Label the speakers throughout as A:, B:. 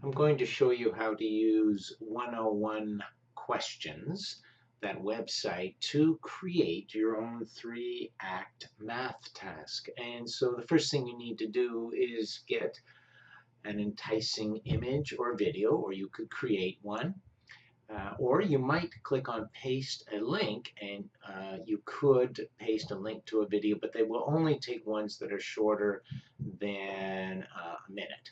A: I'm going to show you how to use 101 Questions, that website, to create your own 3-act math task. And so the first thing you need to do is get an enticing image or video, or you could create one. Or you might click on paste a link, and you could paste a link to a video, but they will only take ones that are shorter than a minute.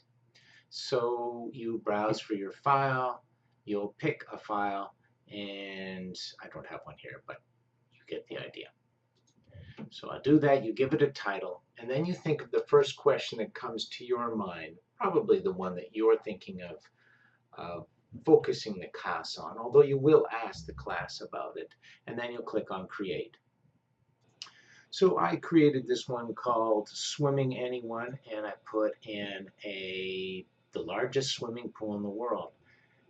A: So you browse for your file, you'll pick a file, and I don't have one here, but you get the idea. So I'll do that, you give it a title, and then you think of the first question that comes to your mind, probably the one that you're thinking of focusing the class on, although you will ask the class about it, and then you'll click on Create. So I created this one called Swimming Anyone, and I put in the largest swimming pool in the world.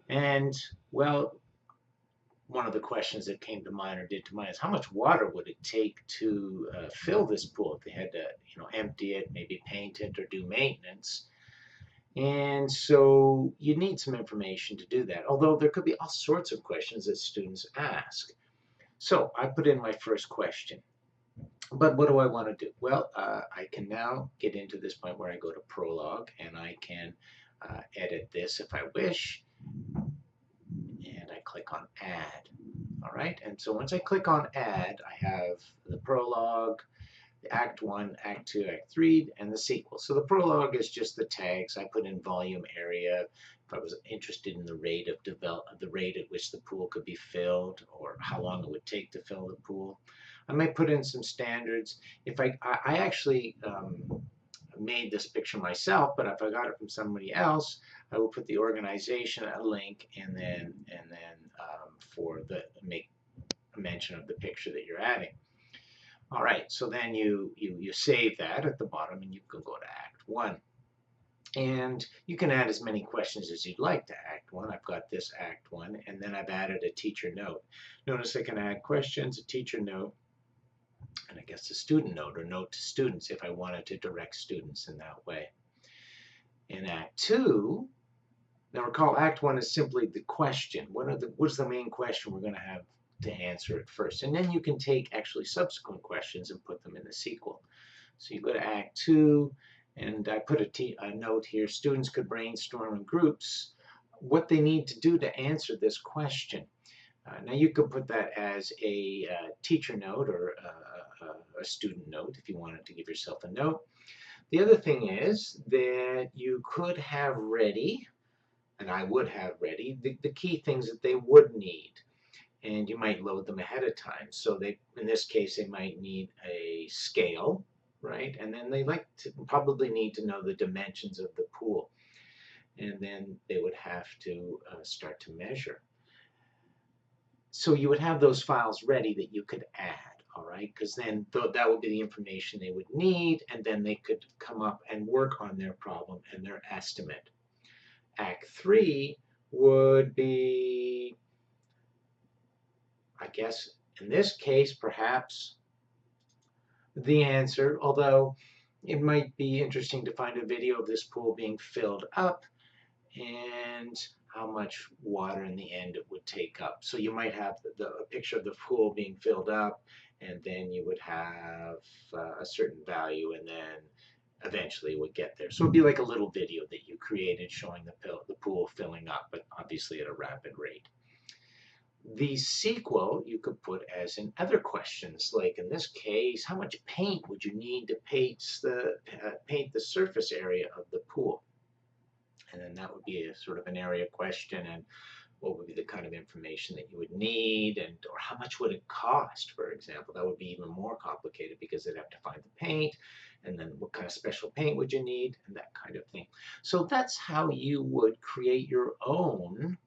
A: And, well, one of the questions that came to mind or did to mind is how much water would it take to fill this pool if they had to, empty it, maybe paint it or do maintenance. And so you need some information to do that, although there could be all sorts of questions that students ask. So I put in my first question. But what do I want to do? Well, I can now get into this point where I go to Prologue, and I can edit this if I wish, and I click on Add. All right, and so once I click on Add, I have the prologue, the Act 1, Act 2, Act 3, and the sequel. So the prologue is just the tags. I put in volume area if I was interested in the rate of the rate at which the pool could be filled, or how long it would take to fill the pool. I might put in some standards. If I actually made this picture myself, but if I got it from somebody else, I will put the organization, a link, and then for the make a mention of the picture that you're adding. All right, so then you save that at the bottom, and you can go to Act 1. And you can add as many questions as you'd like to Act 1. I've got this Act 1, and then I've added a teacher note. Notice I can add questions, a teacher note, and I guess a student note or note to students if I wanted to direct students in that way. In Act 2, now recall Act 1 is simply the question. What's the main question we're going to have to answer it first? And then you can take actually subsequent questions and put them in the sequel. So you go to Act 2, and I put a note here. Students could brainstorm in groups what they need to do to answer this question. Now you could put that as a teacher note or a student note if you wanted to give yourself a note. The other thing is that you could have ready, and I would have ready, the key things that they would need. And you might load them ahead of time. So in this case, they might need a scale, right? And then they probably need to know the dimensions of the pool. And then they would have to start to measure. So you would have those files ready that you could add, all right? Because then that would be the information they would need, and then they could come up and work on their problem and their estimate. Act 3 would be, I guess, in this case, perhaps the answer, although it might be interesting to find a video of this pool being filled up and how much water in the end it would take up. So you might have a picture of the pool being filled up, and then you would have a certain value, and then eventually it would get there. So it'd be like a little video that you created showing the pool filling up, but obviously at a rapid rate. The sequel you could put as in other questions, like in this case, how much paint would you need to paint the surface area of the pool? And then that would be a sort of an area question, and what would be the kind of information that you would need, or how much would it cost, for example. That would be even more complicated because they'd have to find the paint, and then what kind of special paint would you need, and that kind of thing. So that's how you would create your own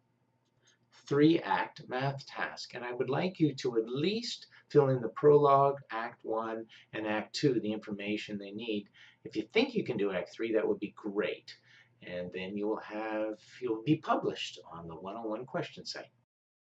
A: 3-act math task. And I would like you to at least fill in the prologue, Act 1, and Act 2, the information they need. If you think you can do Act 3, that would be great. And then you'll be published on the 101 question site.